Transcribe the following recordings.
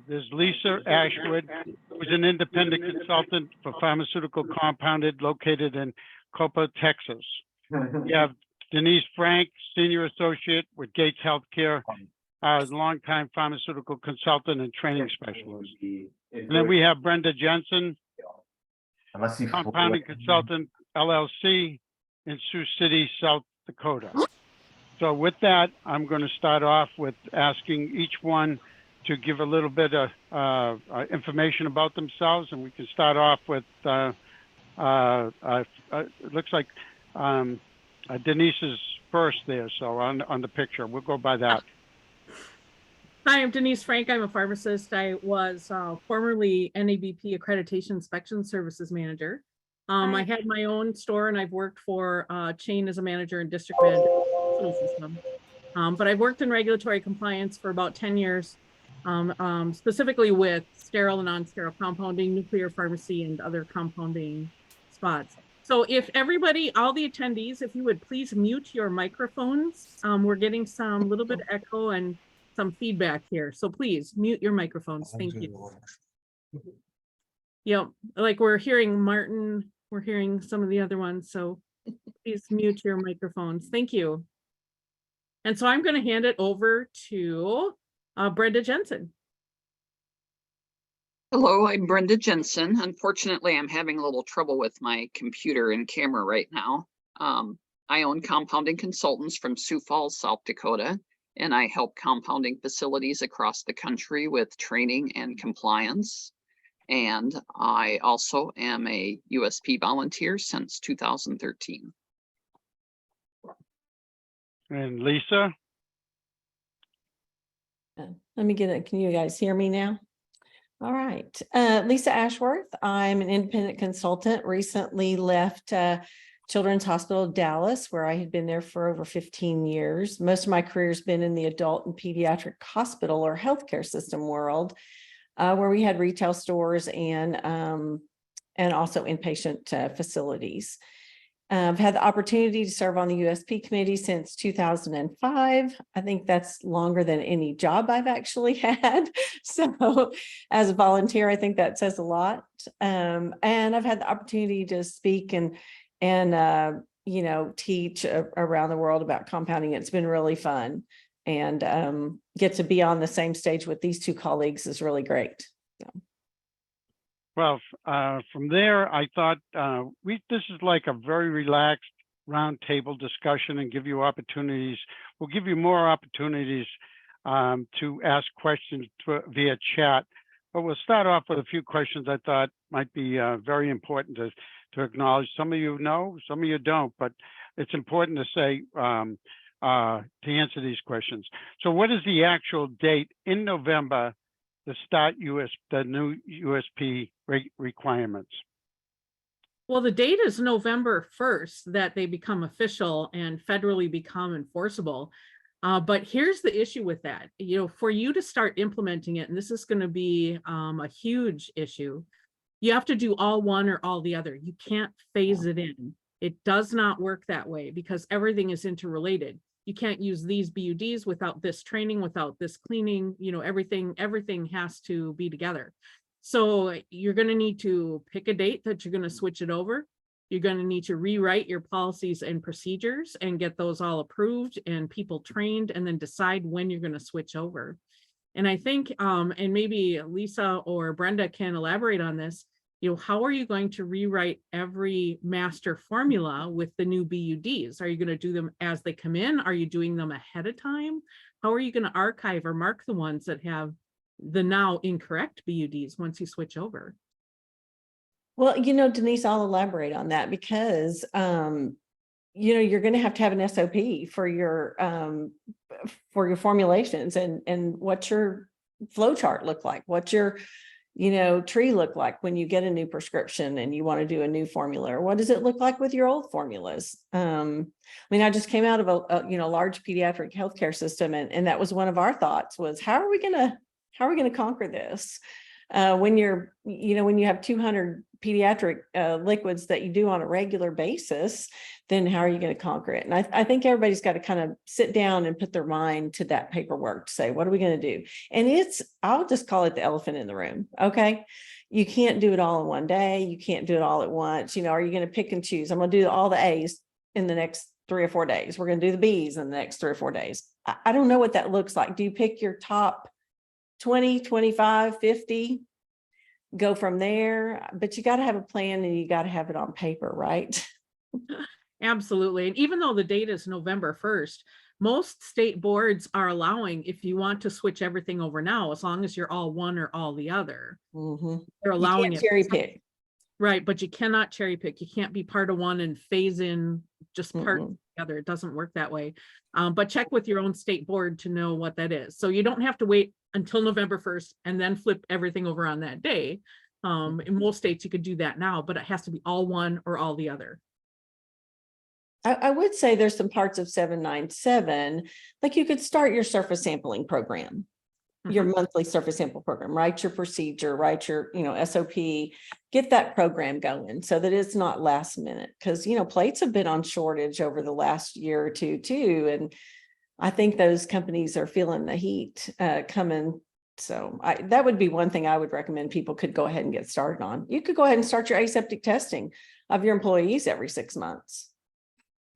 there's Lisa Ashworth, who's an independent consultant for pharmaceutical compounded located in Copa, Texas. We have Denise Frank, senior associate with Gates Healthcare, longtime pharmaceutical consultant and training specialist. And then we have Brenda Jensen, compounding consultant LLC in Sioux City, South Dakota. So with that, I'm going to start off with asking each one to give a little bit of information about themselves, and we can start off with, it looks like Denise is first there, so on the picture. We'll go by that. Hi, I'm Denise Frank. I'm a pharmacist. I was formerly NABP Accreditation Inspection Services Manager. I had my own store, and I've worked for Chain as a manager and district manager system. But I've worked in regulatory compliance for about 10 years, specifically with sterile and non-sterile compounding, nuclear pharmacy, and other compounding spots. So if everybody, all the attendees, if you would please mute your microphones. We're getting some little bit of echo and some feedback here. So please mute your microphones. Thank you. Yep, like we're hearing Martin, we're hearing some of the other ones. So please mute your microphones. Thank you. And so I'm going to hand it over to Brenda Jensen. Hello, I'm Brenda Jensen. Unfortunately, I'm having a little trouble with my computer and camera right now. I own Compounding Consultants from Sioux Falls, South Dakota, and I help compounding facilities across the country with training and compliance. And I also am a USP volunteer since 2013. And Lisa? Let me get it. Can you guys hear me now? All right. Lisa Ashworth. I'm an independent consultant, recently left Children's Hospital of Dallas, where I had been there for over 15 years. Most of my career has been in the adult and pediatric hospital or healthcare system world, where we had retail stores and also inpatient facilities. I've had the opportunity to serve on the USP committee since 2005. I think that's longer than any job I've actually had. So as a volunteer, I think that says a lot. And I've had the opportunity to speak and you know, teach around the world about compounding. It's been really fun, and get to be on the same stage with these two colleagues is really great. So. Well, from there, I thought this is like a very relaxed roundtable discussion and give you opportunities. We'll give you more opportunities to ask questions via chat, but we'll start off with a few questions I thought might be very important to acknowledge. Some of you know, some of you don't, but it's important to say to answer these questions. So what is the actual date in November to start the new USP requirements? Well, the date is November 1st that they become official and federally become enforceable. But here's the issue with that. You know, for you to start implementing it, and this is going to be a huge issue, you have to do all one or all the other. You can't phase it in. It does not work that way because everything is interrelated. You can't use these BUDs without this training, without this cleaning, you know, everything has to be together. So you're going to need to pick a date that you're going to switch it over. You're going to need to rewrite your policies and procedures and get those all approved and people trained, and then decide when you're going to switch over. And I think, and maybe Lisa or Brenda can elaborate on this, you know, how are you going to rewrite every master formula with the new BUDs? Are you going to do them as they come in? Are you doing them ahead of time? How are you going to archive or mark the ones that have the now incorrect BUDs once you switch over? Well, you know, Denise, I'll elaborate on that because, you know, you're going to have an SOP for your formulations and what your flow chart look like, what your, you know, tree look like when you get a new prescription and you want to do a new formula, or what does it look like with your old formulas? I mean, I just came out of a you know, large pediatric healthcare system, and that was one of our thoughts was, how are we going to conquer this? When when you have 200 pediatric liquids that you do on a regular basis, then how are you going to conquer it? And I think everybody's got to kind of sit down and put their mind to that paperwork to say, what are we going to do? And I'll just call it the elephant in the room. Okay. You can't do it all in one day. You can't do it all at once. Are you going to pick and choose? I'm going to do all the A's in the next 3 or 4 days. We're going to do the B's in the next 3 or 4 days. I don't know what that looks like. Do you pick your top 20, 25, 50, go from there? But you got to have a plan and you got to have it on paper, right? Absolutely. And even though the date is November 1st, most state boards are allowing, if you want to switch everything over now, as long as you're all one or all the other, they're allowing it. Cherry pick. Right. But you cannot cherry pick. You can't be part of one and phase in just part of the other. It doesn't work that way. But check with your own state board to know what that is. So you don't have to wait until November 1st and then flip everything over on that day. In most states, you could do that now, but it has to be all one or all the other. I would say there's some parts of 797, like you could start your surface sampling program, your monthly surface sample program, write your procedure, write your, SOP, get that program going so that it's not last minute. Because, plates have been on shortage over the last year or two too. And I think those companies are feeling the heat coming. So that would be one thing I would recommend people could go ahead and get started on. You could go ahead and start your aseptic testing of your employees every 6 months.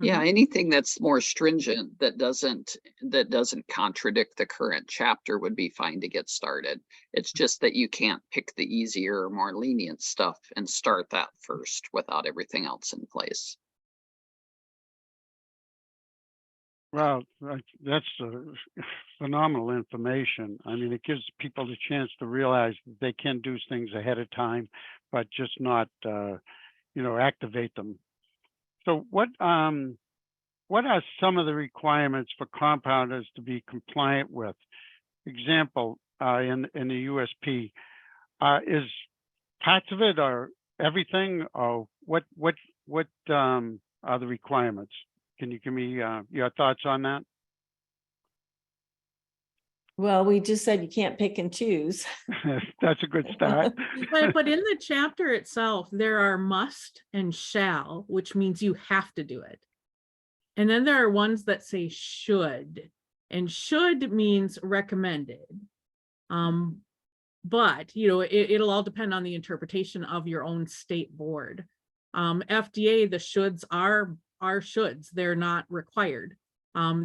Yeah, anything that's more stringent that doesn't contradict the current chapter would be fine to get started. It's just that you can't pick the easier or more lenient stuff and start that first without everything else in place. Well, that's phenomenal information. I mean, it gives people the chance to realize that they can do things ahead of time, but just not, activate them. So what are some of the requirements for compounders to be compliant with? Example, in the USP, is parts of it or everything, or what are the requirements? Can you give me your thoughts on that? Well, we just said you can't pick and choose. That's a good start. But in the chapter itself, there are must and shall, which means you have to do it. And then there are ones that say should, and should means recommended. But, it'll all depend on the interpretation of your own state board. FDA, the shoulds are shoulds. They're not required.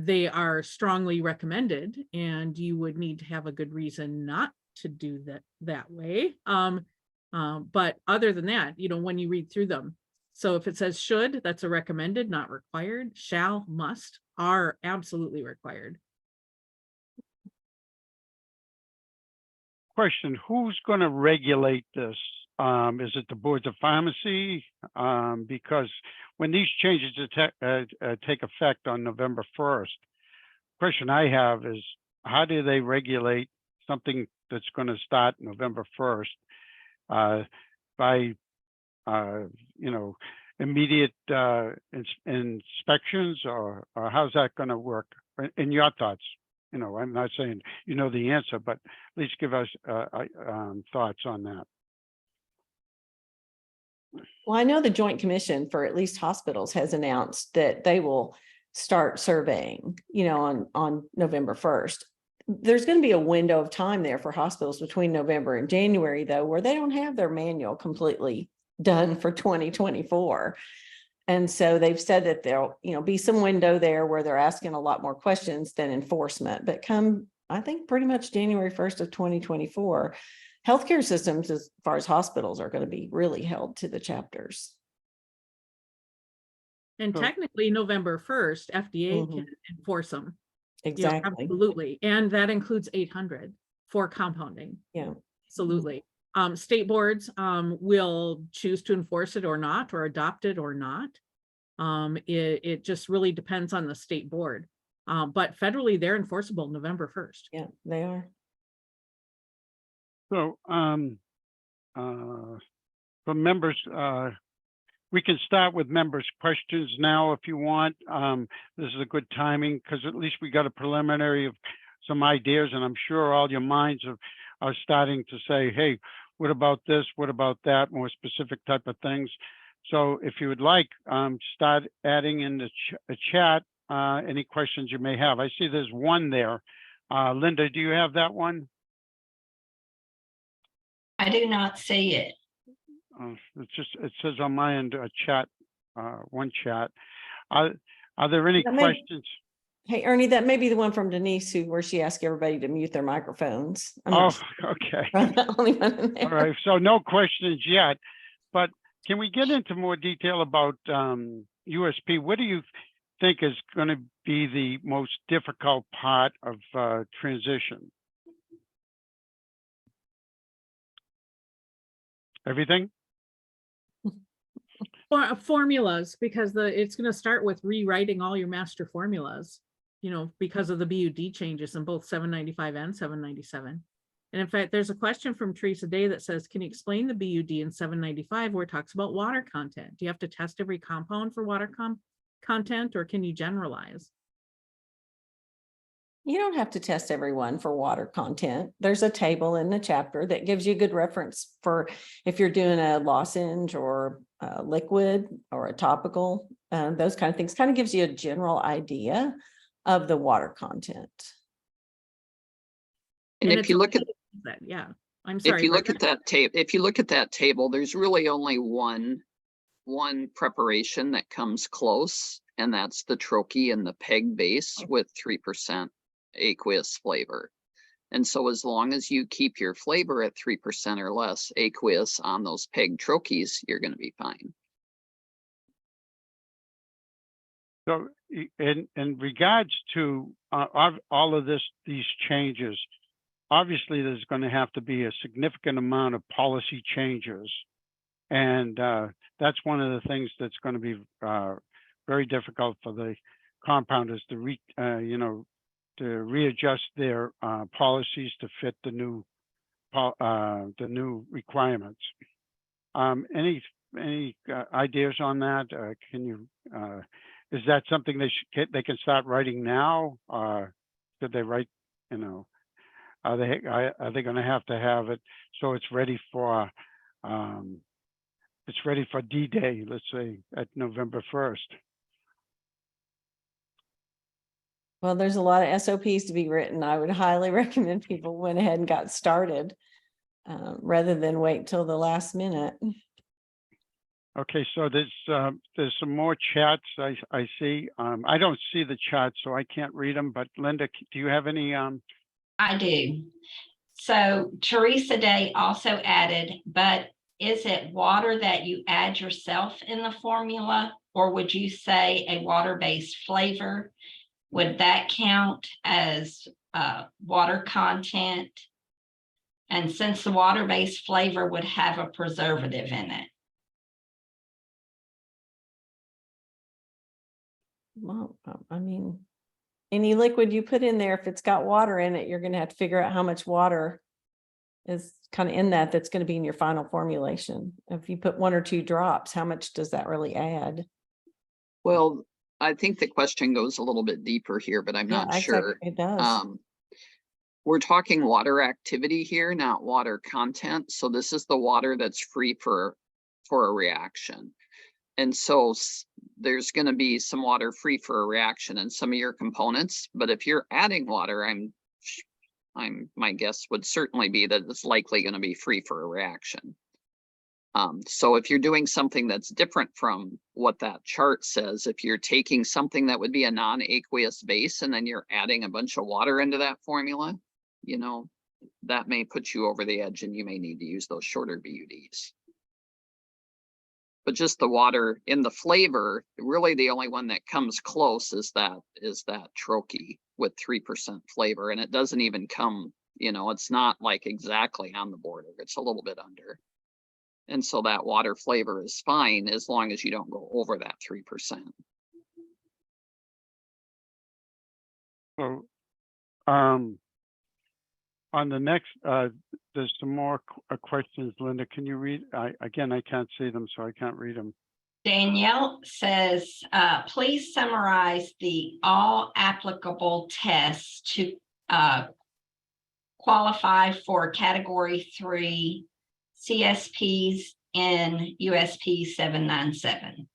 They are strongly recommended, and you would need to have a good reason not to do that way. But other than that, when you read through them, so if it says should, that's a recommended, not required. Shall, must are absolutely required. Question, who's going to regulate this? Is it the boards of pharmacy? Because when these changes take effect on November 1st, question I have is, how do they regulate something that's going to start November 1st by, immediate inspections, or how's that going to work? In your thoughts? I'm not saying the answer, but at least give us thoughts on that. Well, I know the Joint Commission for at least hospitals has announced that they will start surveying, on November 1st. There's going to be a window of time there for hospitals between November and January, though, where they don't have their manual completely done for 2024. And so they've said that there'll, be some window there where they're asking a lot more questions than enforcement. But come, I think, pretty much January 1st of 2024, healthcare systems, as far as hospitals, are going to be really held to the chapters. And technically, November 1st, FDA can enforce them. Exactly. Absolutely. And that includes 800 for compounding. Yeah. Absolutely. State boards will choose to enforce it or not, or adopt it or not. It just really depends on the state board. But federally, they're enforceable November 1st. Yeah, they are. So for members, we can start with members' questions now if you want. This is a good timing because at least we got a preliminary of some ideas, and I'm sure all your minds are starting to say, hey, what about this, what about that, more specific type of things. So if you would like, start adding in the chat any questions you may have. I see there's one there. Linda, do you have that one? I do not see it. It says on my end, a chat, one chat. Are there any That may- questions? Hey, Ernie, that may be the one from Denise where she asked everybody to mute their microphones. I'm Oh, not okay. the only one in All there. right, so no questions yet, but can we get into more detail about USP? What do you think is going to be the most difficult part of transition? Everything? Formulas, because it's going to start with rewriting all your master formulas, you know, because of the BUD changes in both 795 and 797. And in fact, there's a question from Teresa Day that says, can you explain the BUD in 795 where it talks about water content? Do you have to test every compound for water content, or can you generalize? You don't have to test everyone for water content. There's a table in the chapter that gives you a good reference for if you're doing a lozenge or a liquid or a topical, those kind of things. Kind of gives you a general idea of the water content. And if you look at that, yeah, I'm sorry. If you look at that table, there's really only one preparation that comes close, and that's the troche and the PEG base with 3% aqueous flavor. And so as long as you keep your flavor at 3% or less aqueous on those PEG troches, you're going to be fine. So in regards to all of these changes, obviously there's going to have to be a significant amount of policy changes. And that's one of the things that's going to be very difficult for the compounders to readjust their policies to fit the new requirements. Any ideas on that? Can you? Is that something they can start writing now? Did they write? You know, are they going to have it so it's ready for? It's ready for D-Day, let's say at November 1st. Well, there's a lot of SOPs to be written. I would highly recommend people went ahead and got started rather than wait till the last minute. Okay, so there's some more chats I see. I don't see the chats, so I can't read them. But Linda, do you have any? I do. So Teresa Day also added, but is it water that you add yourself in the formula, or would you say a water-based flavor? Would that count as water content? And since the water-based flavor would have a preservative in it. Well, I mean, any liquid you put in there, if it's got water in it, you're going to have to figure out how much water is kind of in that's going to be in your final formulation. If you put 1 or 2 drops, how much does that really add? Well, I think the question goes a little bit deeper here, but I'm not sure. It does. We're talking water activity here, not water content. So this is the water that's free for a reaction. And so there's going to be some water free for a reaction in some of your components. But if you're adding water, my guess would certainly be that it's likely going to be free for a reaction. So if you're doing something that's different from what that chart says, if you're taking something that would be a non-aqueous base and then you're adding a bunch of water into that formula, you know, that may put you over the edge and you may need to use those shorter BUDs. But just the water in the flavor, really the only one that comes close is that troche with 3% flavor. And it doesn't even come, you know, it's not like exactly on the border. It's a little bit under. And so that water flavor is fine as long as you don't go over that 3%. So on the next, there's some more questions. Linda, can you read? Again, I can't see them, so I can't read them. Danielle says, please summarize the all applicable tests to qualify for category 3 CSPs in USP 797?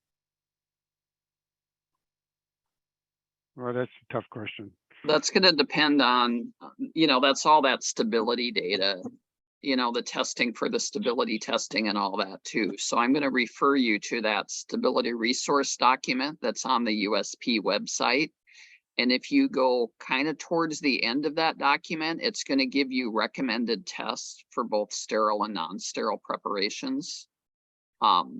Well, that's a tough question. That's gonna depend on, that's all that stability data, the testing for the stability testing and all that too. So I'm gonna refer you to that stability resource document that's on the USP website. And if you go kind of towards the end of that document, it's gonna give you recommended tests for both sterile and non-sterile preparations to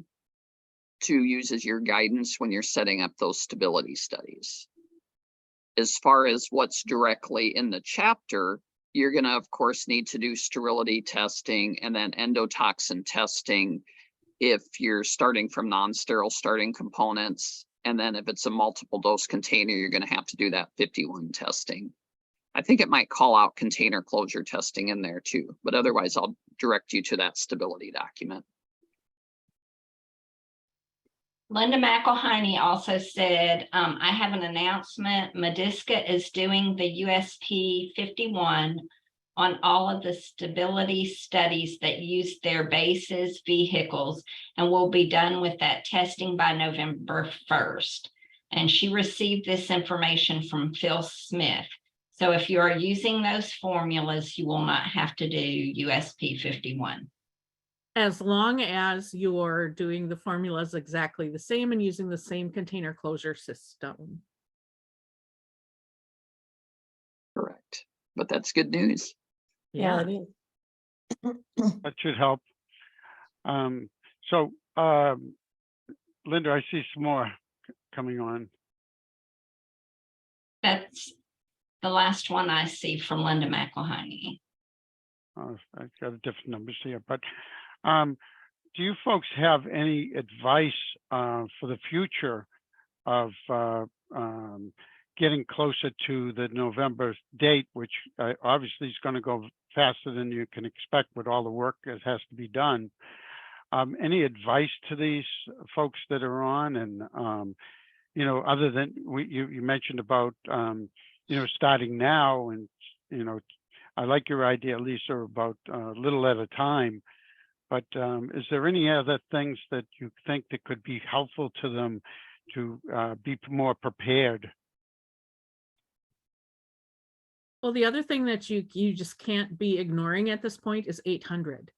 use as your guidance when you're setting up those stability studies. As far as what's directly in the chapter, you're gonna, of course, need to do sterility testing and then endotoxin testing if you're starting from non-sterile starting components. And then if it's a multiple dose container, you're gonna have to do that 51 testing. I think it might call out container closure testing in there too, but otherwise I'll direct you to that stability document. Linda McElhaney also said, I have an announcement. Mediska is doing the USP 51 on all of the stability studies that use their bases vehicles, and will be done with that testing by November 1st. And she received this information from Phil Smith. So if you are using those formulas, you will not have to do USP 51. As long as you're doing the formulas exactly the same and using the same container closure system. Correct. But that's good news. Yeah, Yeah. it is. That should help. So, Linda, I see some more coming on. That's the last one I see from Linda McElhaney. I've got different numbers here, but do you folks have any advice for the future of getting closer to the November date, which obviously is going to go faster than you can expect with all the work that has to be done? Any advice to these folks that are on? And other than you mentioned about starting now, and I like your idea, Lisa, about a little at a time. But is there any other things that you think that could be helpful to them to be more prepared? Well, the other thing that you just can't be ignoring at this point is 800.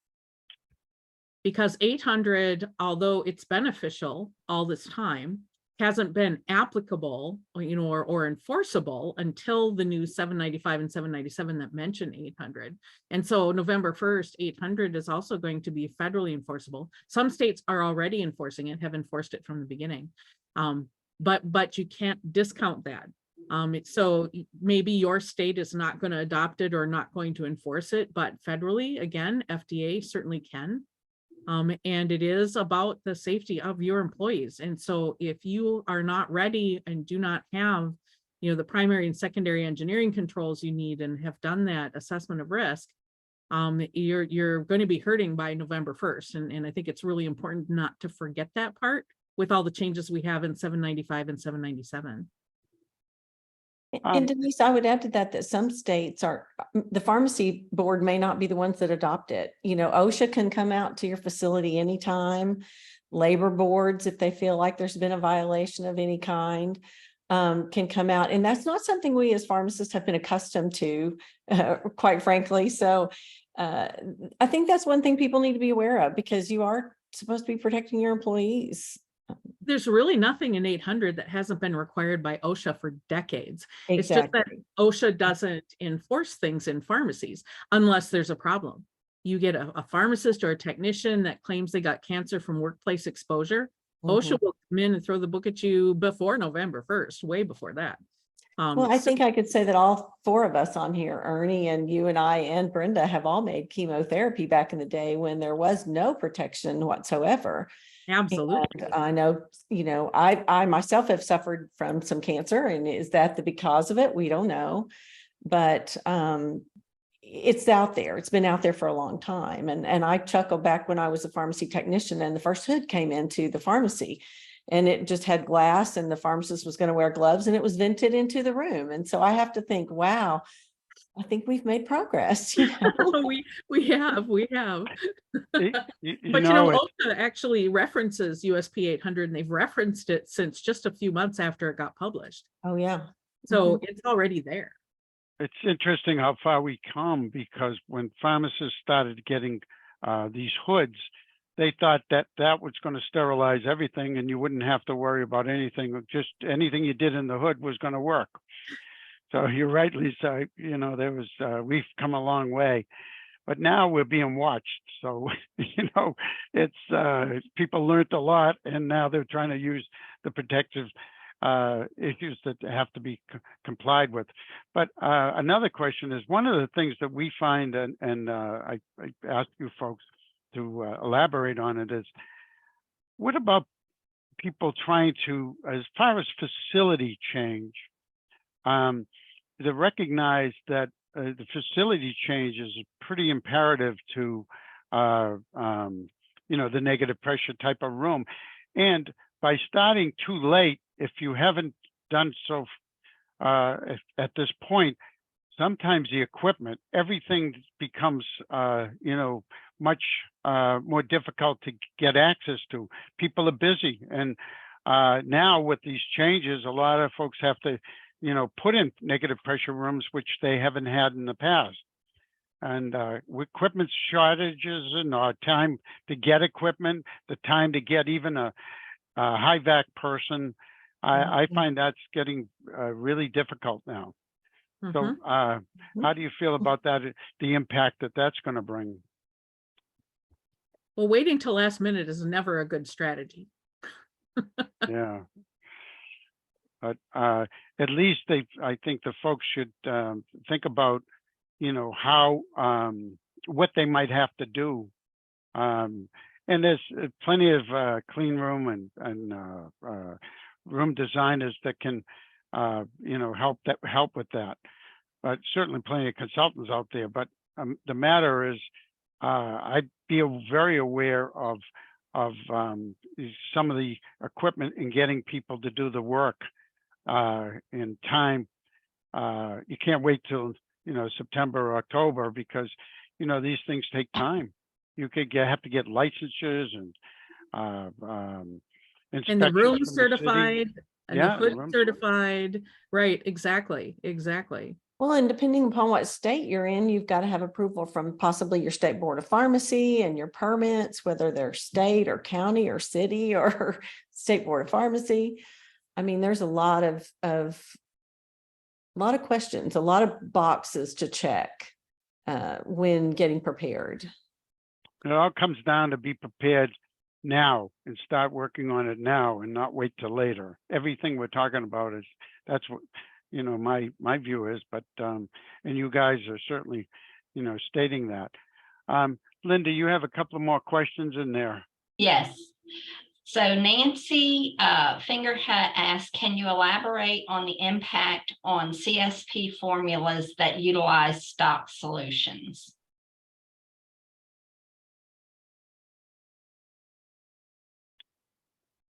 Because 800, although it's beneficial all this time, hasn't been applicable, or enforceable until the new 795 and 797 that mention 800. And so November 1st, 800 is also going to be federally enforceable. Some states are already enforcing it, have enforced it from the beginning. But you can't discount that. So maybe your state is not going to adopt it or not going to enforce it, but federally, again, FDA certainly can. And it is about the safety of your employees. And so if you are not ready and do not have, the primary and secondary engineering controls you need and have done that assessment of risk, you're going to be hurting by November 1st. And I think it's really important not to forget that part with all the changes we have in 795 and 797. And Denise, I would add to that some states the pharmacy board may not be the ones that adopt it. OSHA can come out to your facility anytime. Labor boards, if they feel like there's been a violation of any kind, can come out. And that's not something we as pharmacists have been accustomed to, quite frankly. So I think that's one thing people need to be aware of, because you are supposed to be protecting your employees. There's really nothing in 800 that hasn't been required by OSHA for decades. Exactly. It's just that OSHA doesn't enforce things in pharmacies unless there's a problem. You get a pharmacist or a technician that claims they got cancer from workplace exposure. OSHA will come in and throw the book at you before November 1st, way before that. Well, I think I could say that all four of us on here, Ernie and you and I and Brenda, have all made chemotherapy back in the day when there was no protection whatsoever. Absolutely. And I know, I myself have suffered from some cancer, and is that the because of it? We don't know, but it's out there. It's been out there for a long time. And I chuckle back when I was a pharmacy technician and the first hood came into the pharmacy, and it just had glass, and the pharmacist was going to wear gloves, and it was vented into the room. And so I have to think, wow, I think we've made progress. You know? We have. You But know, it, OSHA actually references USP 800 and they've referenced it since just a few months after it got published. Oh, yeah. So it's already there. it's interesting how far we come, because when pharmacists started getting these hoods, they thought that that was going to sterilize everything and you wouldn't have to worry about anything. Just anything you did in the hood was going to work. So you're right, Lisa. You know, there was we've come a long way, but now we're being watched. So you know, it's people learned a lot, and now they're trying to use the protective issues that have to be complied with. But another question is, one of the things that we find, and I ask you folks to elaborate on it, is what about people trying to, as far as facility change, to recognize that the facility change is pretty imperative to, you know, the negative pressure type of room. And by starting too late, if you haven't done so at this point, sometimes the equipment, everything becomes, you know, much more difficult to get access to. People are busy. And now with these changes, a lot of folks have to, you know, put in negative pressure rooms, which they haven't had in the past. And equipment shortages and time to get equipment, the time to get even a high vac person, I find that's getting really difficult now. So how do you feel about that, the impact that that's going to bring? Well, waiting till last minute is never a good strategy. Yeah. But at least I think the folks should think about, you know, how, what they might have to do. And there's plenty of clean room and room designers that can, you know, help with that. But certainly plenty of consultants out there. But the matter is, I'd be very aware of some of the equipment and getting people to do the work in time. You can't wait till, you know, September or October, because, you know, these things take time. You could have to get licensures and And the room certified and Yeah, the the hood room certified. Right, exactly. Well, and depending upon what state you're in, you've got to have approval from possibly your state board of pharmacy and your permits, whether they're state or county or city or state board of pharmacy. I mean, there's a lot of questions, a lot of boxes to check when getting prepared. It all comes down to be prepared now and start working on it now and not wait till later. Everything we're talking about is, that's what, you know, my view is, but and you guys are certainly, you know, stating that. Linda, you have a couple of more questions in there. Yes. So Nancy Fingerhut asked, can you elaborate on the impact on CSP formulas that utilize stock solutions?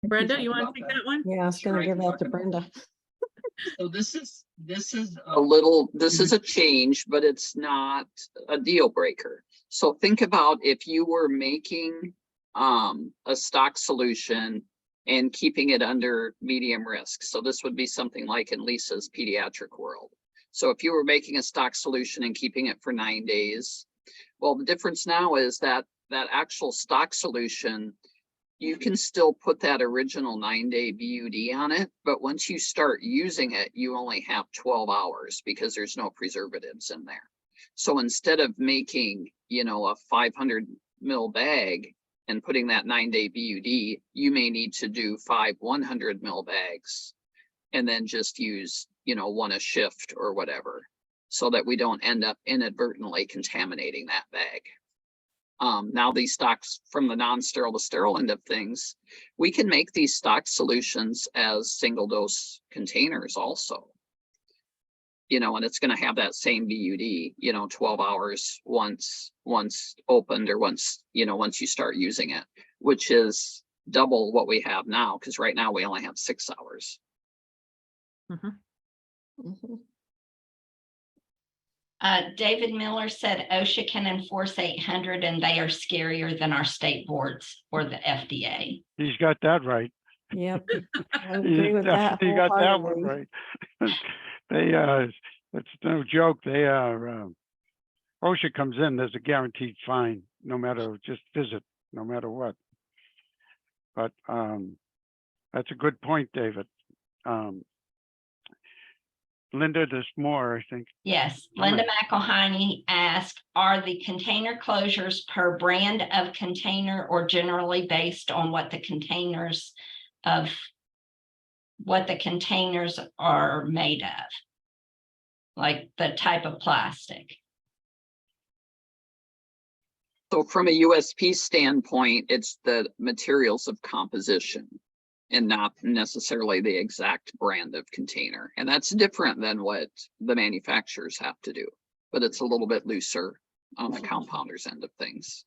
Brenda, you want to take that one? Yeah, I was going to give that to Brenda. So this is a change, but it's not a deal breaker. So think about if you were making a stock solution and keeping it under medium risk. So this would be something like in Lisa's pediatric world. So if you were making a stock solution and keeping it for 9 days, well, the difference now is that that actual stock solution, you can still put that original 9-day BUD on it, but once you start using it, you only have 12 hours because there's no preservatives in there. So instead of making, you know, a 500 ml bag and putting that 9-day BUD, you may need to do 5 100 ml bags and then just use, you know, one a shift or whatever, so that we don't end up inadvertently contaminating that bag. Now these stocks, from the non-sterile to sterile end of things, we can make these stock solutions as single dose containers also, you know, and it's going to have that same BUD, you know, 12 hours once opened, or once, you know, once you start using it, which is double what we have now, because right now we only have 6 hours. David Miller said OSHA can enforce 800 and they are scarier than our state boards or the FDA. He's got that right. Yep, I He's agree with that definitely got that one wholeheartedly. right. They, it's no joke. They are, OSHA comes in, there's a guaranteed fine, no matter, just visit, no matter what. But, that's a good point, David. Linda, there's more, I think. Yes, All right. Linda McElhiney asked, are the container closures per brand of container or generally based on what the containers are made of? Like the type of plastic? So from a USP standpoint, it's the materials of composition and not necessarily the exact brand of container. And that's different than what the manufacturers have to do, but it's a little bit looser on the compounder's end of things.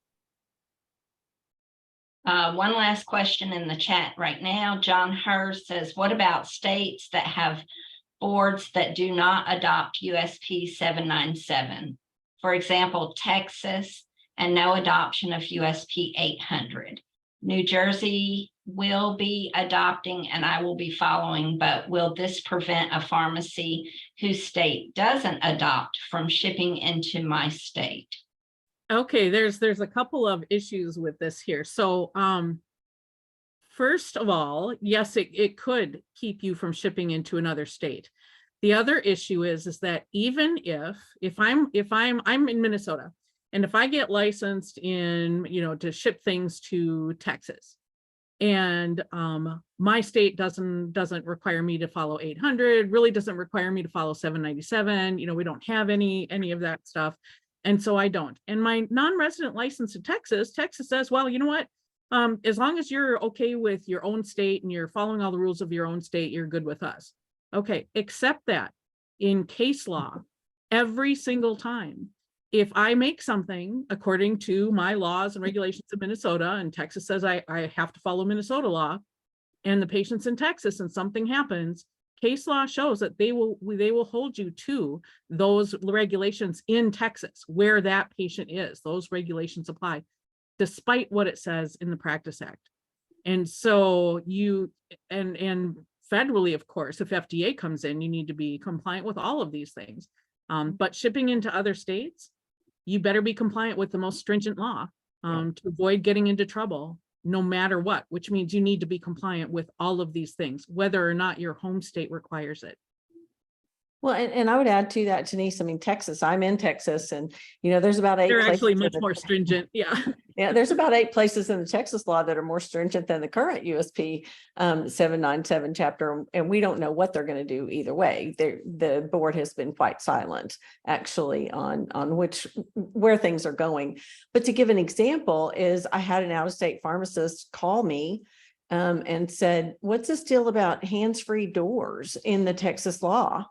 One last question in the chat right now. John Hurst says, what about states that have boards that do not adopt USP 797? For example, Texas, and no adoption of USP 800. New Jersey will be adopting and I will be following, but will this prevent a pharmacy whose state doesn't adopt from shipping into my state? Okay, there's a couple of issues with this here. So first of all, yes, it could keep you from shipping into another state. The other issue is that even if I'm in Minnesota, and if I get licensed in, to ship things to Texas, and my state doesn't require me to follow 800, really doesn't require me to follow 797. We don't have any of that stuff. And so I don't. And my non-resident license in Texas says, well, you know what? As long as you're okay with your own state and you're following all the rules of your own state, you're good with us. Okay, except that in case law, every single time, if I make something according to my laws and regulations of Minnesota, and Texas says I have to follow Minnesota law, and the patient's in Texas and something happens, case law shows that they will hold you to those regulations in Texas where that patient is. Those regulations apply, despite what it says in the Practice Act. And so and federally, of course, if FDA comes in, you need to be compliant with all of these things. But shipping into other states, you better be compliant with the most stringent law to avoid getting into trouble, no matter what, which means you need to be compliant with all of these things, whether or not your home state requires it. Well, and I would add to that, Denise, I mean, Texas, I'm in Texas and, there's about 8 They're places. actually much more stringent. Yeah. Yeah, there's about 8 places in the Texas law that are more stringent than the current USP 797 chapter. And we don't know what they're going to do either way. The board has been quite silent actually on where things are going. But to give an example is I had an out-of-state pharmacist call me and said, what's this deal about hands-free doors in the Texas law?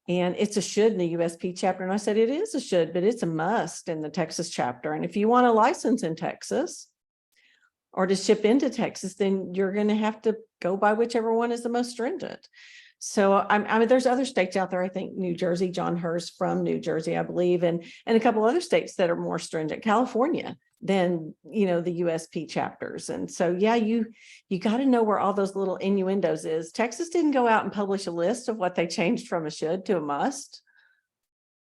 And it's a should in the USP chapter. And I said, it is a should, but it's a must in the Texas chapter. And if you want a license in Texas or to ship into Texas, then you're going to have to go by whichever one is the most stringent. So I mean, there's other states out there, I think New Jersey, John Hurst from New Jersey, I believe, and a couple other states that are more stringent, California, than, the USP chapters. And so, yeah, you got to know where all those little innuendos is. Texas didn't go out and publish a list of what they changed from a should to a must.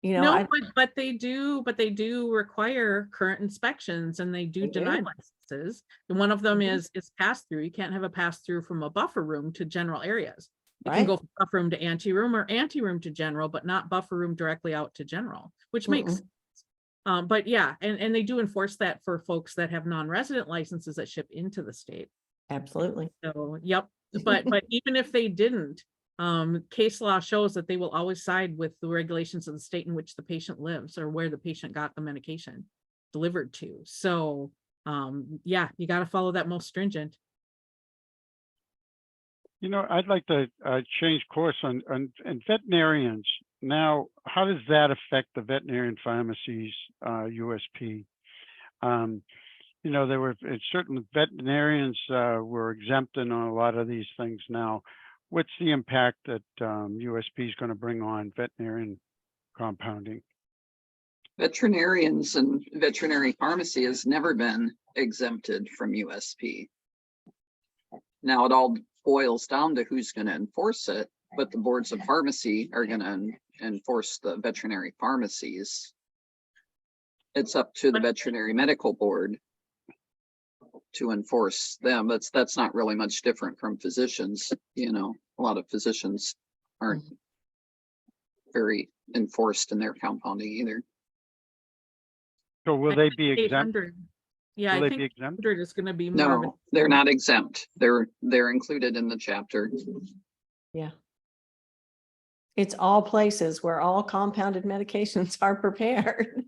No, but they do require current inspections, and they do deny licenses. And one of them is pass through. You can't have a pass through from a buffer room to general areas. You can go from buffer room to anteroom or anteroom to general, but not buffer room directly out to general, which makes sense. But yeah, and they do enforce that for folks that have non-resident licenses that ship into the state. Absolutely. So, yep. But even if they didn't, case law shows that they will always side with the regulations of the state in which the patient lives or where the patient got the medication delivered to. So, yeah, you got to follow that most stringent. I'd like to change course on veterinarians. Now, how does that affect the veterinarian pharmacies, USP? There were certain veterinarians were exempt on a lot of these things now. What's the impact that USP is going to bring on veterinarian compounding? Veterinarians and veterinary pharmacy has never been exempted from USP. Now it all boils down to who's going to enforce it, but the boards of pharmacy are going to enforce the veterinary pharmacies. It's up to the veterinary medical board to enforce them. That's not really much different from physicians. You know, a lot of physicians aren't very enforced in their compounding either. So will they be exempt? 800. Yeah, Will I they be think exempt? 800 is going to be more of No, they're not exempt. They're included in the chapter. Yeah. It's all places where all compounded medications are prepared.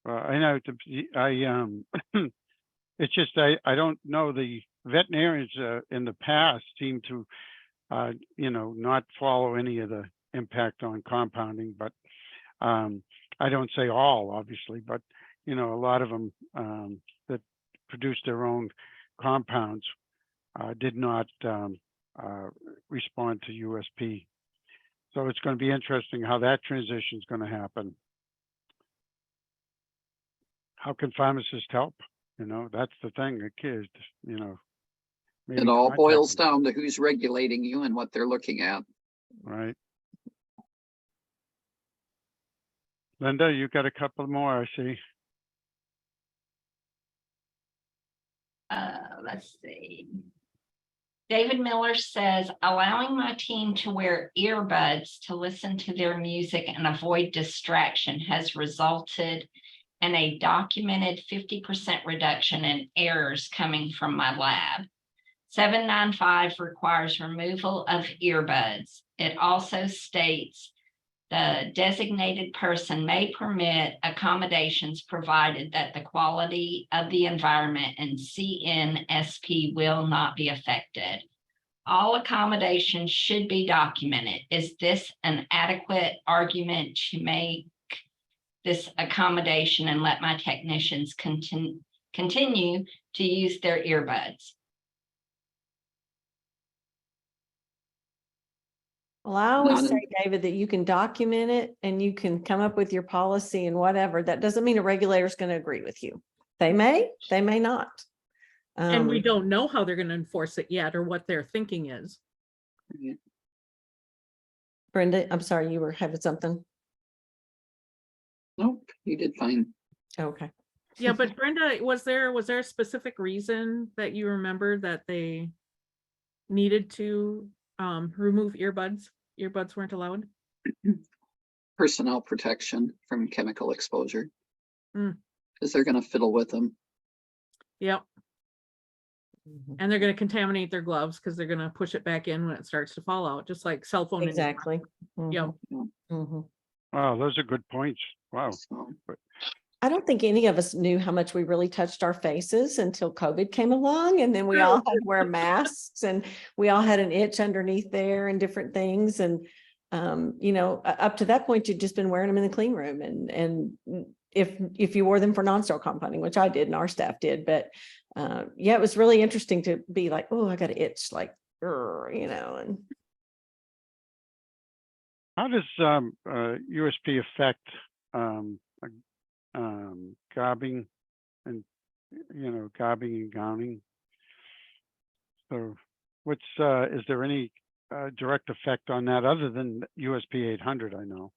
I know, it's just, I don't know, the veterinarians in the past seem to, not follow any of the impact on compounding, but I don't say all, obviously, but, a lot of them that produce their own compounds did not respond to USP. So it's going to be interesting how that transition is going to happen. How can pharmacists help? That's the thing. The kids, maybe It all contact boils them, down to who's regulating you and what they're looking at. right? Linda, you got a couple more, I see. Let's see. David Miller says, allowing my team to wear earbuds to listen to their music and avoid distraction has resulted in a documented 50% reduction in errors coming from my lab. 795 requires removal of earbuds. It also states the designated person may permit accommodations provided that the quality of the environment and CNSP will not be affected. All accommodations should be documented. Is this an adequate argument to make this accommodation and let my technicians continue to use their earbuds? Well, I always Not say, David, that you can document it and you can come up with your policy and whatever. That doesn't mean a regulator is going to agree with you. They may not. And we don't know how they're going to enforce it yet or what their thinking is. Brenda, I'm sorry, you were having something. Nope, you did fine. Okay. Yeah, but Brenda, was there a specific reason that you remember that they needed to remove earbuds? Earbuds weren't allowed? Personnel protection from chemical exposure. Mm. Because they're going to fiddle with them. Yep. And they're going to contaminate their gloves because they're going to push it back in when it starts to fall out, just like cell phone. Exactly. Yep. Wow, those are good points. Wow. So, I don't think any of us knew how much we really touched our faces until COVID came along, and then we all had to wear masks and we all had an itch underneath there and different things. And, up to that point, you'd just been wearing them in the clean room. And if you wore them for non-sterile compounding, which I did and our staff did, but yeah, it was really interesting to be like, oh, I got an itch, like, and. How does USP affect gobbing and gobbing and gowning? So what's is there any direct effect on that other than USP 800? I know.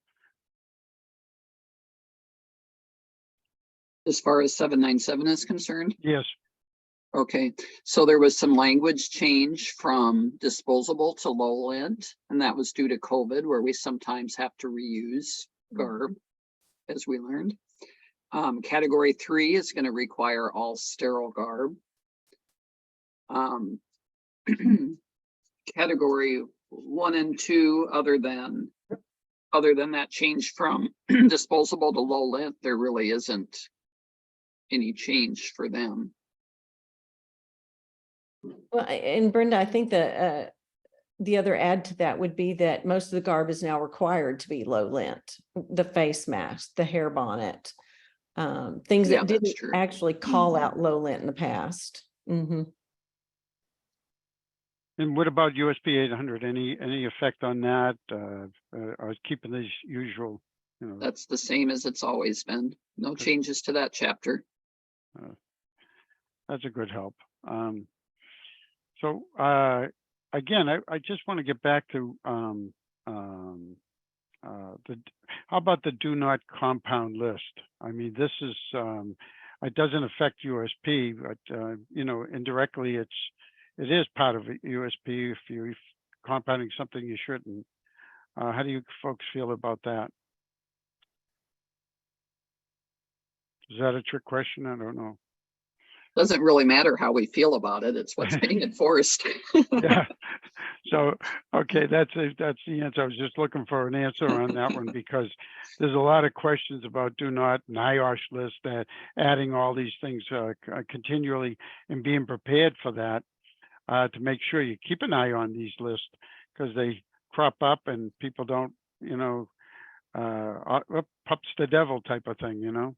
as far as 797 is concerned. Yes. Okay, so there was some language change from disposable to low lint, and that was due to COVID, where we sometimes have to reuse garb, as we learned. Category 3 is going to require all sterile garb. Category 1 and 2, other than that change from disposable to low lint, there really isn't any change for them. Well, and Brenda, I think the other add to that would be that most of the garb is now required to be low lint, the face mask, the hair bonnet, things Yeah, that that's didn't true. actually call out low lint in the past. And what about USP 800? Any effect on that? I was keeping these usual, you know, That's the same as it's always been. No changes to that chapter. that's a good help. So again, I just want to get back to how about the do not compound list? I mean, this is it doesn't affect USP, but you know, indirectly it is part of USP if you're compounding something you shouldn't. How do you folks feel about that? Is that a trick question? I don't know. Doesn't really matter how we feel about it. It's what's being enforced. Yeah. So, okay, that's the answer. I was just looking for an answer on that one because there's a lot of questions about do not NIOSH list, that adding all these things continually and being prepared for that to make sure you keep an eye on these lists because they crop up and people don't, you know, pups the devil type of thing, you know.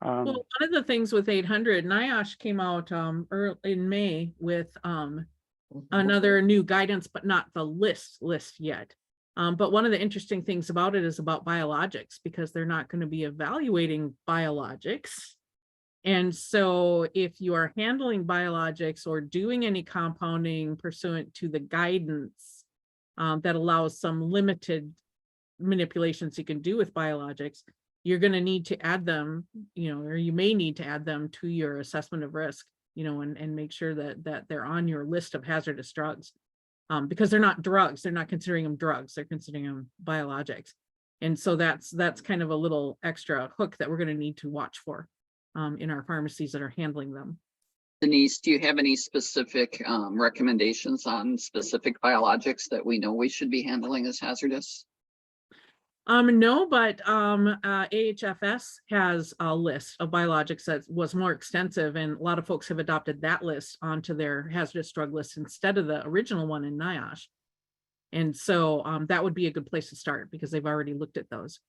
Well, one of the things with 800, NIOSH came out early in May with another new guidance, but not the list yet. But one of the interesting things about it is about biologics, because they're not going to be evaluating biologics. And so if you are handling biologics or doing any compounding pursuant to the guidance that allows some limited manipulations you can do with biologics, you're going to need to add them, you know, or you may need to add them to your assessment of risk, you know, and make sure that they're on your list of hazardous drugs, because they're not drugs. They're not considering them drugs. They're considering them biologics. And so that's kind of a little extra hook that we're going to need to watch for in our pharmacies that are handling them. Denise, do you have any specific recommendations on specific biologics that we know we should be handling as hazardous? No, but AHFS has a list of biologics that was more extensive, and a lot of folks have adopted that list onto their hazardous drug list instead of the original one in NIOSH. And so that would be a good place to start because they've already looked at those.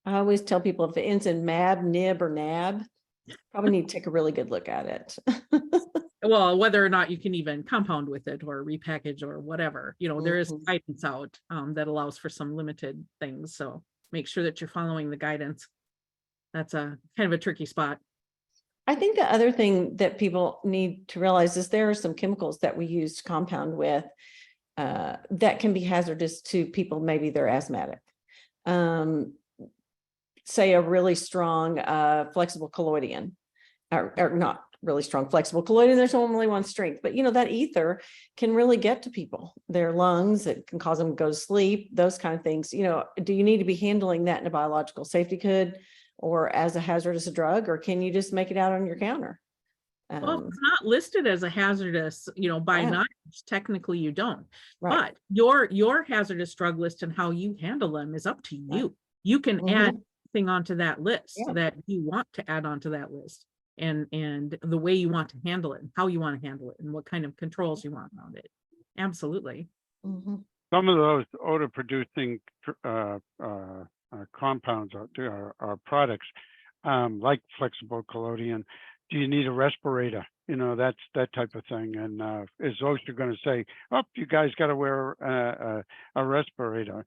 I always tell people if it ends in MAB, NIB, or NAB, probably need to take a really good look at it. Well, whether or not you can even compound with it or repackage or whatever, you know, there is guidance out that allows for some limited things. So make sure that you're following the guidance. That's a kind of a tricky spot. I think the other thing that people need to realize is there are some chemicals that we use to compound with that can be hazardous to people. Maybe they're asthmatic. Say a really strong flexible colloidine, or not really strong flexible colloidine. There's only one strength, but you know, that ether can really get to people, their lungs. It can cause them to go to sleep, those kind of things. You know, do you need to be handling that in a biological safety code or as a hazardous drug, or can you just make it out on your counter? Well, if it's not listed as a hazardous, you know, by NIOSH, technically you don't. Right. But your hazardous drug list and how you handle them is up to you. Right. You can add thing onto that list that you want to add onto that list, and the way you want to handle it, and how you want to handle it, and what kind of controls you want around it. Absolutely. Some of those odor producing compounds are products like flexible collodion. Do you need a respirator? You know, that's that type of thing. And is OSHA going to say, oh, you guys got to wear a respirator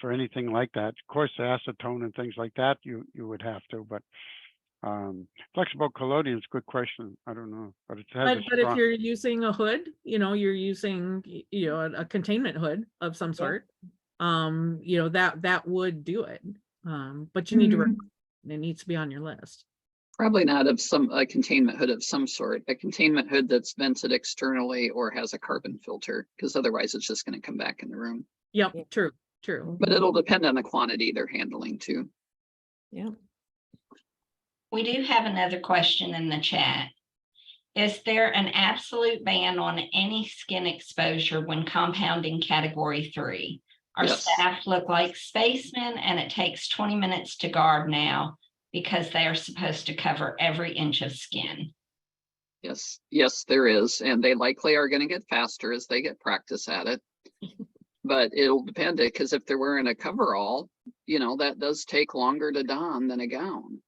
for anything like that? Of course, acetone and things like that, you would have to, but flexible collodion is a good question. I don't know, but it has but if you're using a hood, you know, you're using, you know, a containment hood of some sort, you know, that would do it. But you need to, it needs to be on your list. Probably not of a containment hood of some sort, a containment hood that's vented externally or has a carbon filter, because otherwise it's just going to come back in the room. Yep, true. But it'll depend on the quantity they're handling too. Yeah. We do have another question in the chat. Is there an absolute ban on any skin exposure when compounding category 3? Our staff look like spacemen and it takes 20 minutes to guard now because they are supposed to cover every inch of skin. Yes, there is. And they likely are going to get faster as they get practice at it. But it'll depend, because if they're wearing a coverall, you know, that does take longer to don than a gown.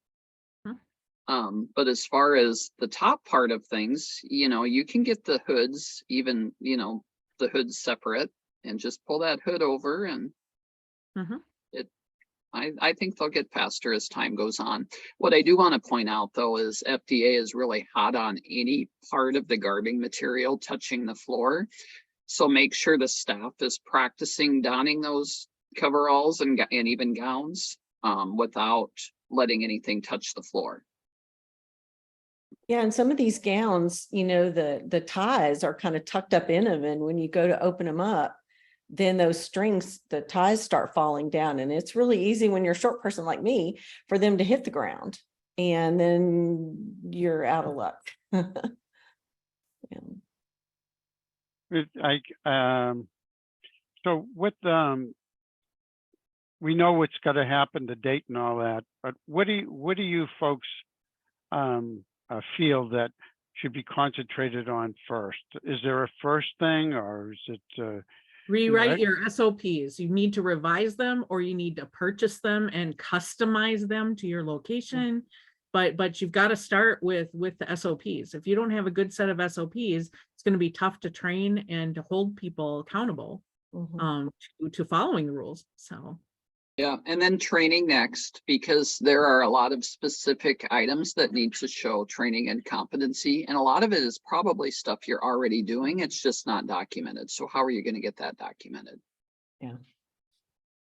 But as far as the top part of things, you know, you can get the hoods, even, you know, the hoods separate and just pull that hood over and Mhm. I think they'll get faster as time goes on. What I do want to point out though is FDA is really hot on any part of the garbing material touching the floor. So make sure the staff is practicing donning those coveralls and even gowns without letting anything touch the floor. Yeah, and some of these gowns, you know, the ties are kind of tucked up in them, and when you go to open them up, then those strings, the ties start falling down, and it's really easy when you're a short person like me for them to hit the ground, and then you're out of luck. Yeah. So with, we know what's got to happen, the date and all that, but what do you folks feel that should be concentrated on first? Is there a first thing, or is it? Rewrite Right. your SOPs. You need to revise them, or you need to purchase them and customize them to your location. But you've got to start with the SOPs. If you don't have a good set of SOPs, it's going to be tough to train and to hold people accountable to following the rules. So Yeah, and then training next, because there are a lot of specific items that need to show training and competency. And a lot of it is probably stuff you're already doing. It's just not documented. So how are you going to get that documented? Yeah.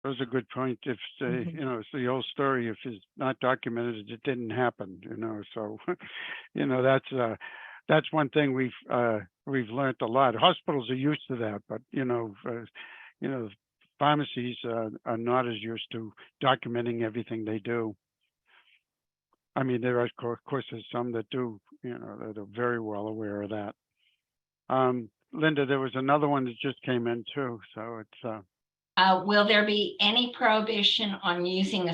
That's a good point. If you know, it's the old story. If it's not documented, it didn't happen. You know, so you know that's one thing we've learned a lot. Hospitals are used to that, but you know, pharmacies are not as used to documenting everything they do. I mean, there are, of course, there's some that do, you know, that are very well aware of that. Linda, there was another one that just came in too, so it's. Will there be any prohibition on using a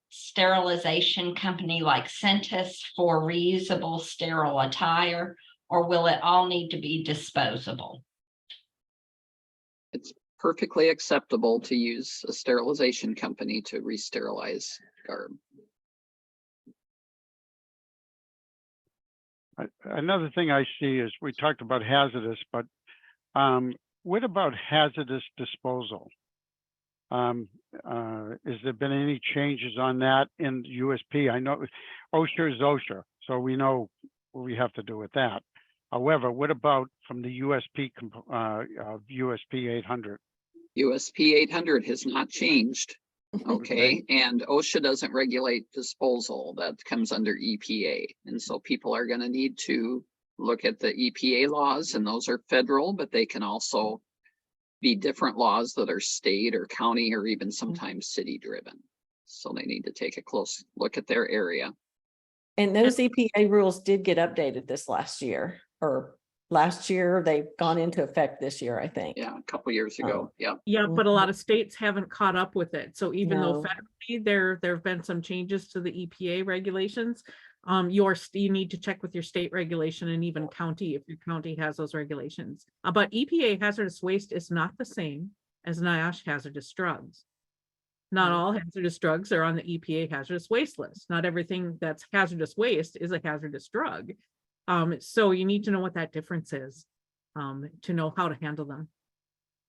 sterilization company like Centis for reusable sterile attire, or will it all need to be disposable? It's perfectly acceptable to use a sterilization company to re-sterilize garb. Another thing I see is we talked about hazardous, but what about hazardous disposal? Has there been any changes on that in USP? I know OSHA is OSHA, so we know what we have to do with that. However, what about from the USP USP 800? USP 800 has not changed. Okay, and OSHA doesn't regulate disposal. That comes under EPA. And so people are going to need to look at the EPA laws, and those are federal, but they can also be different laws that are state or county or even sometimes city driven. So they need to take a close look at their area. And those EPA rules did get updated this last year, or last year. They've gone into effect this year, I think. Yeah, a couple years ago. Yeah. yeah, but a lot of states haven't caught up with it. So even though No. federally there have been some changes to the EPA regulations, you need to check with your state regulation and even county if your county has those regulations. But EPA hazardous waste is not the same as NIOSH hazardous drugs. Not all hazardous drugs are on the EPA hazardous waste list. Not everything that's hazardous waste is a hazardous drug. So you need to know what that difference is to know how to handle them.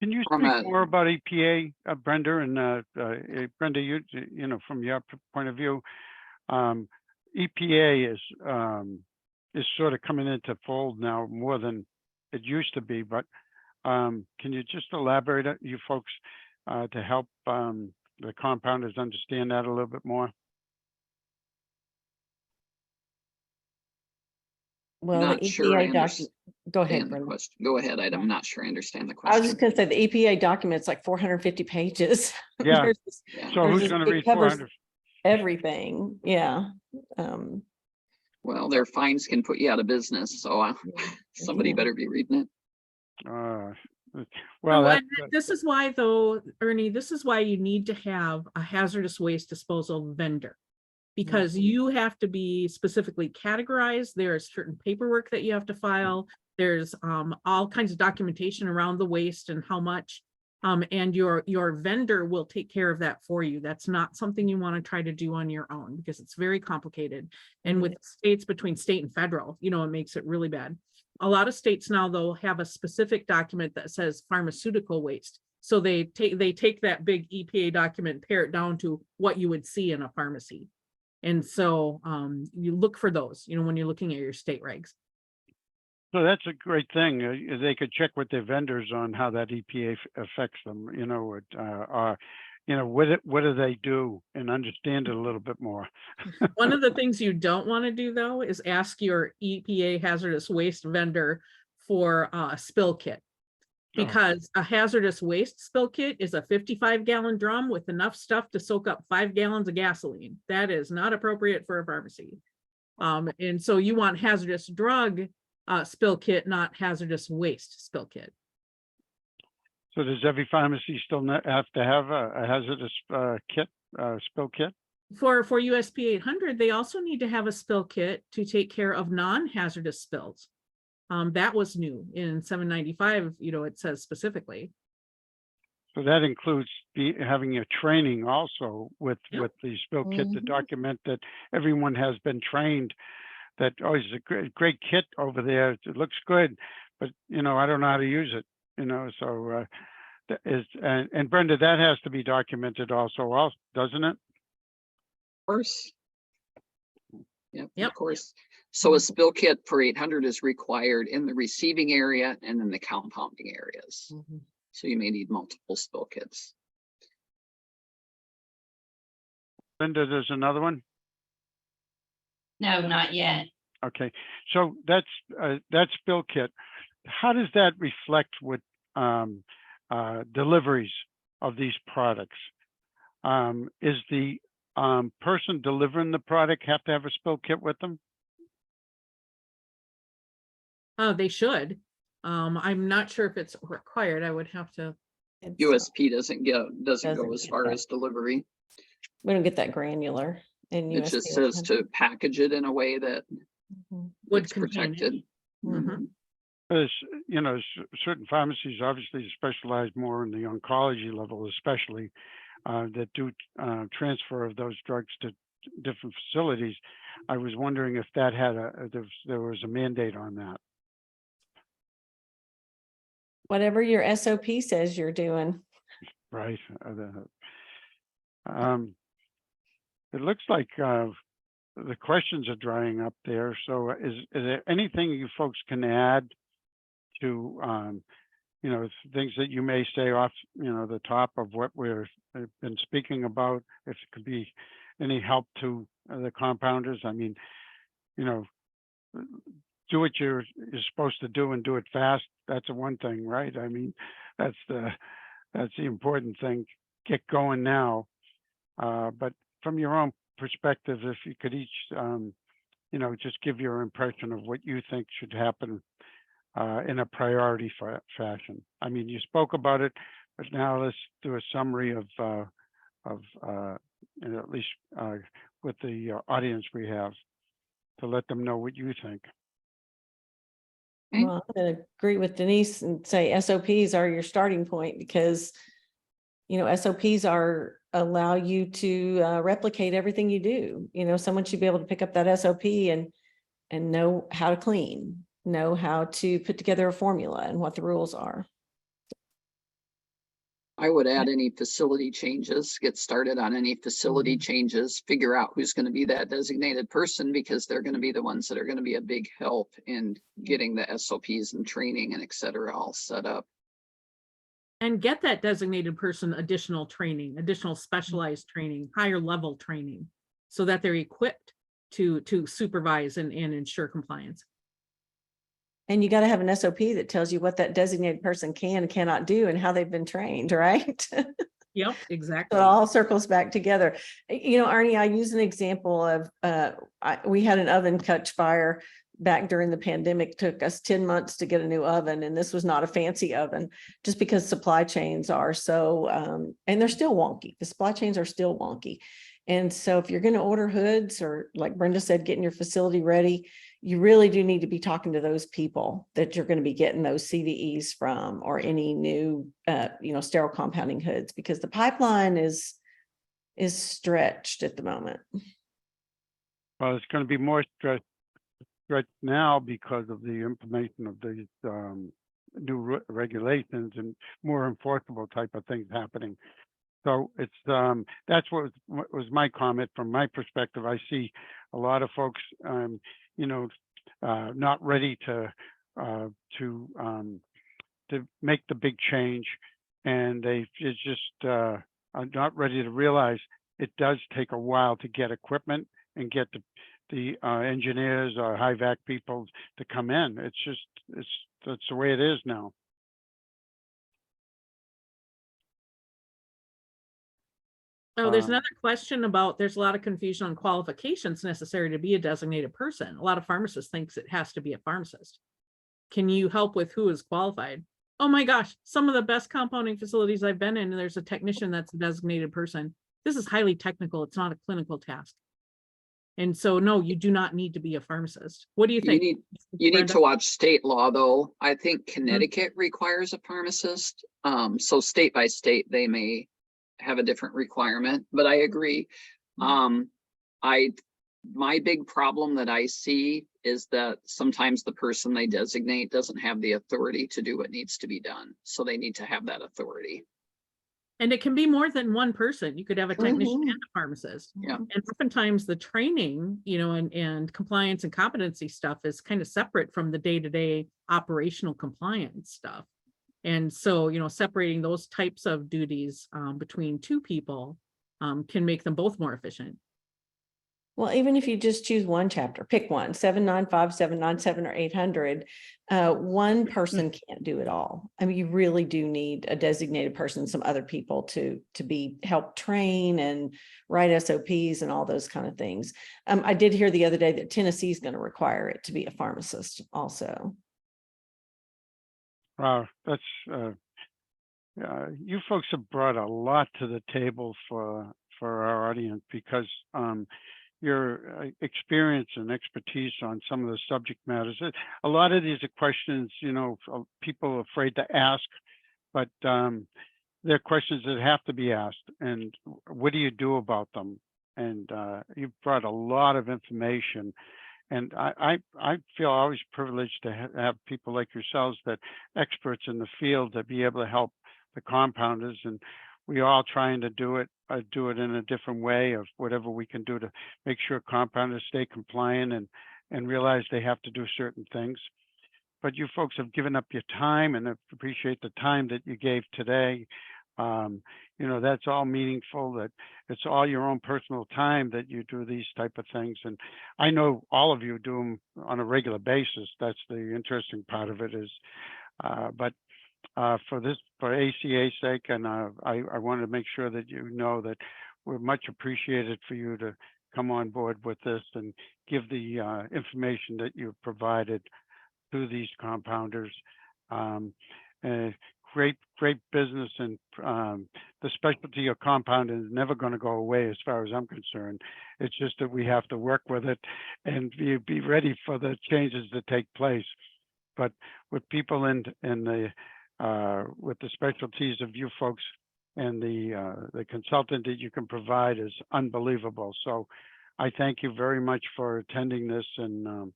Can you speak more about EPA, Brenda? And Brenda, you know, from your point of view, EPA is sort of coming into fold now more than it used to be. But can you just elaborate, you folks, to help the compounders understand that a little bit more? Well, Not the sure I EPA document. Go ahead, Brenda. question. Go ahead. I'm not sure I understand the I was question. just going to say the EPA document's like 450 pages. Yeah. There's this- So there's who's this- going to it read covers 400? everything. Yeah. Well, their fines can put you out of business, so somebody Yeah. better be reading it. Well, And this is why though, Ernie, this is why you need to have a hazardous waste disposal vendor. Because you have to be specifically categorized. There's certain paperwork that you have to file. There's all kinds of documentation around the waste and how much. And your vendor will take care of that for you. That's not something you want to try to do on your own because it's very complicated. And with states, between state and federal, you know, it makes it really bad. A lot of states now, though, have a specific document that says pharmaceutical waste. So they take that big EPA document, pare it down to what you would see in a pharmacy. And so you look for those, when you're looking at your state regs. So that's a great thing. They could check with their vendors on how that EPA affects them, what do they do, and understand it a little bit more. One of the things you don't want to do, though, is ask your EPA hazardous waste vendor for a spill kit. Because a hazardous waste spill kit is a 55-gallon drum with enough stuff to soak up 5 gallons of gasoline. That is not appropriate for a pharmacy. And so you want hazardous drug spill kit, not hazardous waste spill kit. So does every pharmacy still have to have a hazardous kit, spill kit? For USP 800, they also need to have a spill kit to take care of non-hazardous spills. That was new in 795, it says specifically. So that includes having a training also with the spill kit to document that everyone has been trained that, it's a great kit over there. It looks good, but I don't know how to use it, so and Brenda, that has to be documented also, doesn't it? Of course. Yep, Yep. of course. So a spill kit for 800 is required in the receiving area and in the compounding areas. So you may need multiple spill kits. Brenda, there's another one. No, not yet. Okay, so that's spill kit. How does that reflect with deliveries of these products? Is the person delivering the product have to have a spill kit with them? They should. I'm not sure if it's required. I would have to. USP doesn't go Doesn't as get far that. as delivery. We don't get that granular in It USP. just says to package it in a way that Would it's contain it. protected. Mhm. There's, certain pharmacies obviously specialize more in the oncology level, especially that do transfer of those drugs to different facilities. I was wondering if that had there was a mandate on that. Whatever your SOP says you're doing. Right. It looks like the questions are drying up there. So is there anything you folks can add to, things that you may say off, the top of what we've been speaking about? If it could be any help to the compounders? I mean, do what you're supposed to do and do it fast. That's one thing, right? I mean, that's the important thing. Get going now. But from your own perspective, if you could each, just give your impression of what you think should happen in a priority fashion. I mean, you spoke about it, but now let's do a summary of at least with the audience we have, to let them know what you think. Okay. Well, I'm going to agree with Denise and say SOPs are your starting point because, SOPs allow you to replicate everything you do. Someone should be able to pick up that SOP and know how to clean, know how to put together a formula and what the rules are. I would add any facility changes, get started on any facility changes, figure out who's going to be that designated person, because they're going to be the ones that are going to be a big help in getting the SOPs and training and et cetera all set up. And get that designated person additional training, additional specialized training, higher level training, so that they're equipped to supervise and ensure compliance. And you got to have an SOP that tells you what that designated person can and cannot do and how they've been trained, right? Yep, exactly. So it all circles back together. Ernie, I use an example of, we had an oven catch fire back during the pandemic. Took us 10 months to get a new oven. And this was not a fancy oven, just because supply chains are so, and they're still wonky. The supply chains are still wonky. And so if you're going to order hoods, or like Brenda said, getting your facility ready, you really do need to be talking to those people that you're going to be getting those CVEs from, or any new, sterile compounding hoods, because the pipeline is stretched at the moment. Well, it's going to be more stretched now because of the implementation of these new regulations and more enforceable type of things happening. So it's that's what was my comment from my perspective. I see a lot of folks, you know, not ready to make the big change, and it's just are not ready to realize it does take a while to get equipment and get the engineers or high vac people to come in. It's just that's the way it is now. Oh, there's Um, another question about, there's a lot of confusion on qualifications necessary to be a designated person. A lot of pharmacists thinks it has to be a pharmacist. Can you help with who is qualified? Oh my gosh, some of the best compounding facilities I've been in, there's a technician that's a designated person. This is highly technical. It's not a clinical task. And so, no, you do not need to be a pharmacist. What do you think? You need Brenda? to watch state law, though. I think Connecticut requires a pharmacist. So state by state, they may have a different requirement, but I agree. My big problem that I see is that sometimes the person they designate doesn't have the authority to do what needs to be done. So they need to have that authority. And it can be more than one person. You could have a technician and a pharmacist. Yeah. And oftentimes the training, you know, and compliance and competency stuff is kind of separate from the day-to-day operational compliance stuff. And so, you know, separating those types of duties between two people can make them both more efficient. Well, even if you just choose one chapter, pick one, 795, 797, or 800, one person can't do it all. I mean, you really do need a designated person, some other people to help train and write SOPs and all those kind of things. I did hear the other day that Tennessee is going to require it to be a pharmacist also. Wow, that's you folks have brought a lot to the table for our audience, because your experience and expertise on some of the subject matters. A lot of these are questions, you know, people are afraid to ask, but they're questions that have to be asked. And what do you do about them? And you've brought a lot of information. And I feel always privileged to have people like yourselves, that experts in the field, to be able to help the compounders. And we all trying to do it in a different way of whatever we can do to make sure compounders stay compliant and realize they have to do certain things. But you folks have given up your time, and I appreciate the time that you gave today. You know, that's all meaningful, that it's all your own personal time that you do these type of things. And I know all of you do them on a regular basis. That's the interesting part of it is, but for ACA's sake, and I want to make sure that you know that we're much appreciated for you to come on board with this and give the information that you've provided to these compounders. Great business, and the specialty of compounding is never going to go away as far as I'm concerned. It's just that we have to work with it and be ready for the changes that take place. But with people in the with the specialties of you folks, and the consultant that you can provide is unbelievable. So I thank you very much for attending this and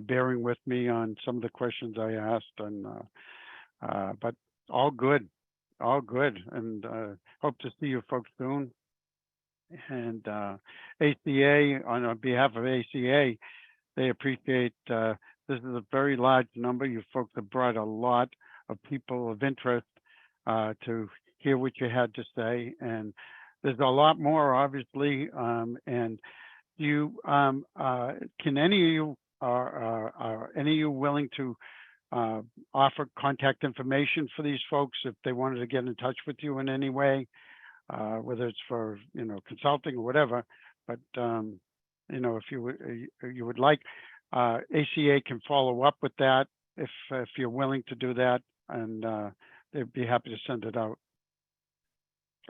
bearing with me on some of the questions I asked. And but all good, and hope to see you folks soon. And ACA, on behalf of ACA, they appreciate this is a very large number. You folks have brought a lot of people of interest to hear what you had to say, and there's a lot more, obviously. And you can any of you are any of you willing to offer contact information for these folks if they wanted to get in touch with you in any way, whether it's for, you know, consulting or whatever. But you know, if you would like, ACA can follow up with that if you're willing to do that, and they'd be happy to send it out.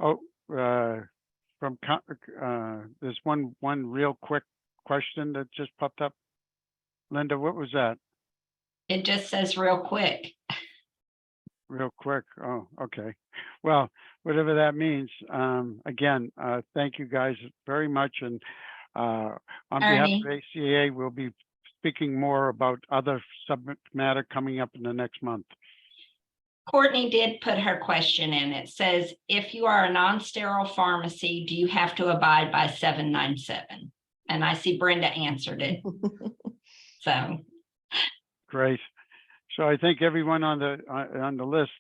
Oh, from there's one real quick question that just popped up. Linda, what was that? It just says real quick. Real quick. Oh, okay. Well, whatever that means. Again, thank you guys very much. And on behalf Ernie. of ACA, we'll be speaking more about other subject matter coming up in the next month. Courtney did put her question in. It says, if you are a non-sterile pharmacy, do you have to abide by 797? And I see Brenda answered it. So, Great. So I think everyone on the list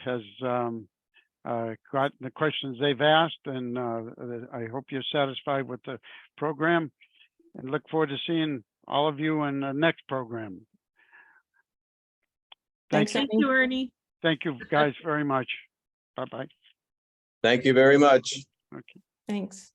has gotten the questions they've asked, and I hope you're satisfied with the program, and look forward to seeing all of you in the next program. Thanks, Thank Ernie. you, Ernie. Thank you guys very much. Bye-bye. Thank you very much. Okay. Thanks.